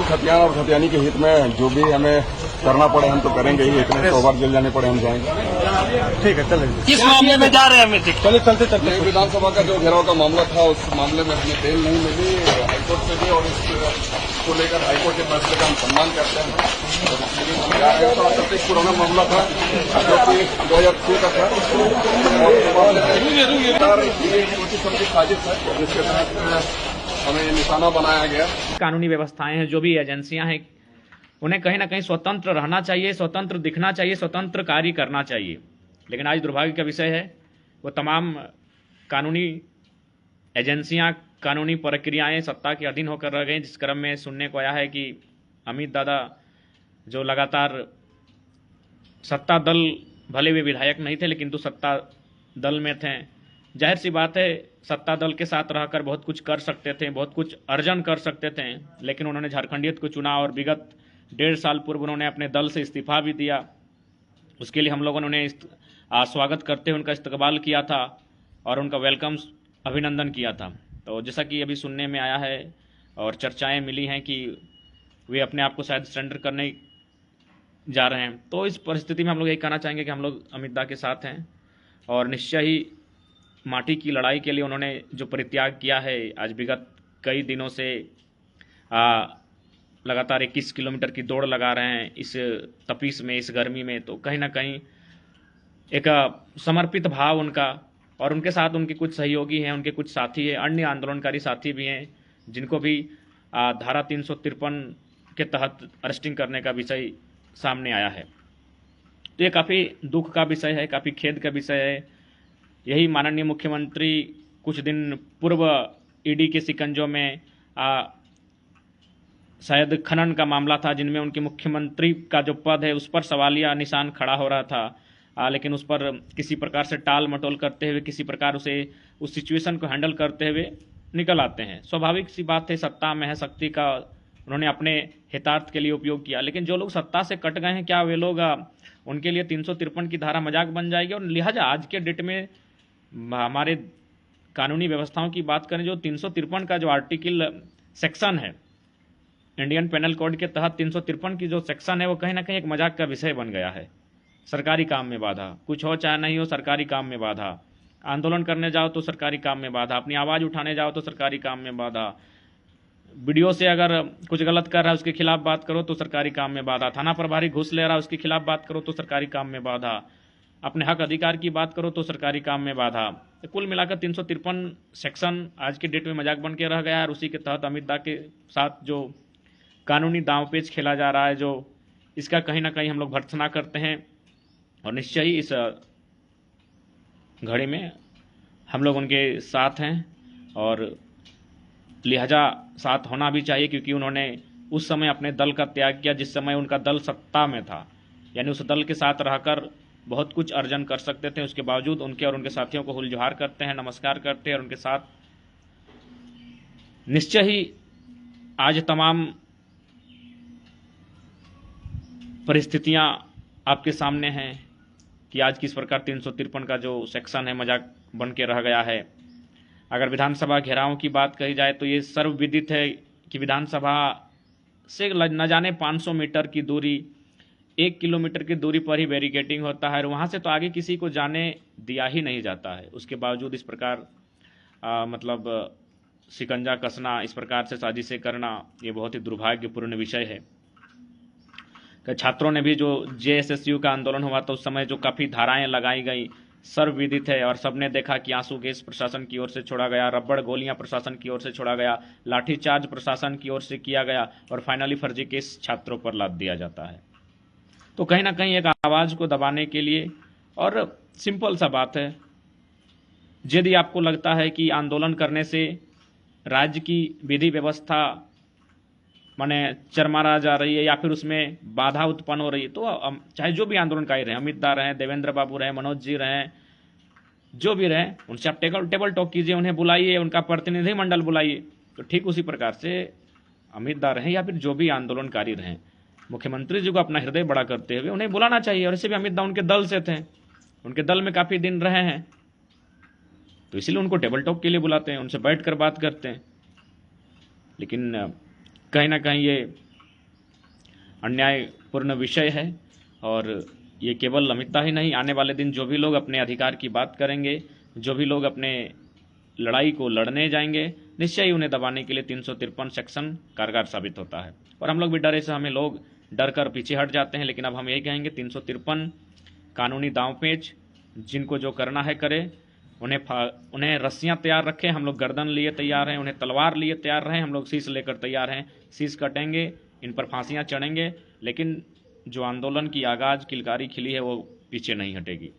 खतियान और खतियानी के हित में जो भी हमें करना पड़े हम तो करेंगे ही, इतने 100 बार जेल जाने पड़े हम जाएंगे। ठीक है, चलेंगे। किस मामले में जा रहे हैं अमित? चले चलते विधानसभा का जो घेराव का मामला था उस मामले में हमें बेल नहीं मिली हाईकोर्ट से भी, और इसको लेकर हाईकोर्ट के फैसले का हम सम्मान करते हैं। और इसलिए हम जा रहे हैं। तो सबसे पुराना मामला था जो कि 2006 का था, और ये समझी साजिश है जिसके तहत हमें निशाना बनाया गया। कानूनी व्यवस्थाएं हैं, जो भी एजेंसियां हैं, उन्हें कहीं ना कहीं स्वतंत्र रहना चाहिए, स्वतंत्र दिखना चाहिए, स्वतंत्र कार्य करना चाहिए। लेकिन आज दुर्भाग्य का विषय है वो तमाम कानूनी एजेंसियां, कानूनी प्रक्रियाएं सत्ता के अधीन होकर रह गई। जिस क्रम में सुनने को आया है कि अमित दादा जो लगातार सत्ता दल, भले वे विधायक नहीं थे लेकिन तो सत्ता दल में थे, जाहिर सी बात है सत्ता दल के साथ रहकर बहुत कुछ कर सकते थे, बहुत कुछ अर्जन कर सकते थे। लेकिन उन्होंने झारखंडियत को चुना और विगत 1.5 साल पूर्व उन्होंने अपने दल से इस्तीफा भी दिया। उसके लिए हम लोगों ने उन्हें स्वागत करते हुए उनका इस्तकबाल किया था और उनका वेलकम, अभिनंदन किया था। तो जैसा कि अभी सुनने में आया है और चर्चाएं मिली हैं कि वे अपने आप को शायद सरेंडर करने जा रहे हैं। तो इस परिस्थिति में हम लोग यही कहना चाहेंगे कि हम लोग अमित दा के साथ हैं और निश्चय ही माटी की लड़ाई के लिए उन्होंने जो परित्याग किया है, आज विगत कई दिनों से लगातार 21 किलोमीटर की दौड़ लगा रहे हैं इस तपीस में, इस गर्मी में, तो कहीं ना कहीं एक समर्पित भाव उनका, और उनके साथ उनके कुछ सहयोगी हैं, उनके कुछ साथी हैं, अन्य आंदोलनकारी साथी भी हैं जिनको भी धारा 353 के तहत अरेस्टिंग करने का विषय सामने आया है। तो ये काफ़ी दुख का विषय है, काफ़ी खेद का विषय है। यही माननीय मुख्यमंत्री कुछ दिन पूर्व ईडी के शिकंजों में शायद खनन का मामला था, जिनमें उनके मुख्यमंत्री का जो पद है उस पर सवालिया निशान खड़ा हो रहा था, लेकिन उस पर किसी प्रकार से टाल मटोल करते हुए, किसी प्रकार उस सिचुएशन को हैंडल करते हुए निकल आते हैं। स्वाभाविक सी बात है, सत्ता में है, शक्ति का उन्होंने अपने हितार्थ के लिए उपयोग किया। लेकिन जो लोग सत्ता से कट गए हैं, क्या वे लोग, उनके लिए 353 की धारा मजाक बन जाएगी? और लिहाजा आज के डेट में हमारे कानूनी व्यवस्थाओं की बात करें, जो 353 का जो आर्टिकल सेक्शन है इंडियन पेनल कोड के तहत 353 की जो सेक्शन है, वो कहीं ना कहीं एक मजाक का विषय बन गया है। सरकारी काम में बाधा, कुछ हो चाहे नहीं हो, सरकारी काम में बाधा, आंदोलन करने जाओ तो सरकारी काम में बाधा, अपनी आवाज़ उठाने जाओ तो सरकारी काम में बाधा, वीडियो से अगर कुछ गलत कर रहा है उसके खिलाफ बात करो तो सरकारी काम में बाधा, थाना प्रभारी घूस ले रहा है उसके खिलाफ बात करो तो सरकारी काम में बाधा, अपने हक अधिकार की बात करो तो सरकारी काम में बाधा। तो कुल मिलाकर 353 सेक्शन आज के डेट में मजाक बन के रह गया है। और उसी के तहत अमित दा के साथ जो कानूनी दांवपेच खेला जा रहा है, जो इसका कहीं ना कहीं हम लोग भर्त्सना करते हैं। और निश्चय ही इस घड़ी में हम लोग उनके साथ हैं और लिहाजा साथ होना भी चाहिए, क्योंकि उन्होंने उस समय अपने दल का त्याग किया जिस समय उनका दल सत्ता में था। यानी उस दल के साथ रहकर बहुत कुछ अर्जन कर सकते थे, उसके बावजूद उनके और उनके साथियों को हुलजोहार करते हैं, नमस्कार करते हैं और उनके साथ निश्चय ही आज तमाम परिस्थितियां आपके सामने हैं कि आज किस प्रकार 353 का जो सेक्शन है मजाक बन के रह गया है। अगर विधानसभा घेराव की बात कही जाए तो ये सर्वविदित है कि विधानसभा से न जाने 500 मीटर की दूरी, 1 किलोमीटर की दूरी पर ही बैरिकेडिंग होता है और वहाँ से तो आगे किसी को जाने दिया ही नहीं जाता है। उसके बावजूद इस प्रकार मतलब शिकंजा कसना, इस प्रकार से साजिशें करना, ये बहुत ही दुर्भाग्यपूर्ण विषय है। छात्रों ने भी, जो जेएसएसयू का आंदोलन हुआ तो उस समय जो काफ़ी धाराएं लगाई गई, सर्वविदित है और सबने देखा कि आंसू गैस प्रशासन की ओर से छोड़ा गया, रबड़ गोलियां प्रशासन की ओर से छोड़ा गया, लाठीचार्ज प्रशासन की ओर से किया गया और फाइनली फर्जी केस छात्रों पर लाद दिया जाता है। तो कहीं ना कहीं एक आवाज़ को दबाने के लिए, और सिंपल सा बात है, यदि आपको लगता है कि आंदोलन करने से राज्य की विधि व्यवस्था माने चरमरा जा रही है या फिर उसमें बाधा उत्पन्न हो रही है, तो चाहे जो भी आंदोलनकारी रहे, अमित दा रहें, देवेंद्र बाबू रहें, मनोज जी रहें, जो भी रहें, उनसे आप टेबल टॉक कीजिए, उन्हें बुलाइए, उनका प्रतिनिधिमंडल बुलाइए। तो ठीक उसी प्रकार से अमित दा रहें या फिर जो भी आंदोलनकारी रहें, मुख्यमंत्री जी को अपना हृदय बड़ा करते हुए उन्हें बुलाना चाहिए। और इससे भी अमित दा उनके दल से थे, उनके दल में काफ़ी दिन रहे हैं, तो इसलिए उनको टेबल टॉक के लिए बुलाते हैं, उनसे बैठ कर बात करते हैं। लेकिन कहीं ना कहीं ये अन्यायपूर्ण विषय है। और ये केवल अमिता ही नहीं, आने वाले दिन जो भी लोग अपने अधिकार की बात करेंगे, जो भी लोग अपने लड़ाई को लड़ने जाएंगे, निश्चय ही उन्हें दबाने के लिए 353 सेक्शन कारगर साबित होता है। और हम लोग भी डरे से हमें लोग डर कर पीछे हट जाते हैं, लेकिन अब हम यही कहेंगे 353 कानूनी दांवपेच, जिनको जो करना है करे, उन्हें रस्सियां तैयार रखें, हम लोग गर्दन लिए तैयार हैं, उन्हें तलवार लिए तैयार रहें, हम लोग शीश लेकर तैयार हैं, शीश कटेंगे, इन पर फांसियां चढ़ेंगे, लेकिन जो आंदोलन की आगाज किलकारी खिली है वो पीछे नहीं हटेगी।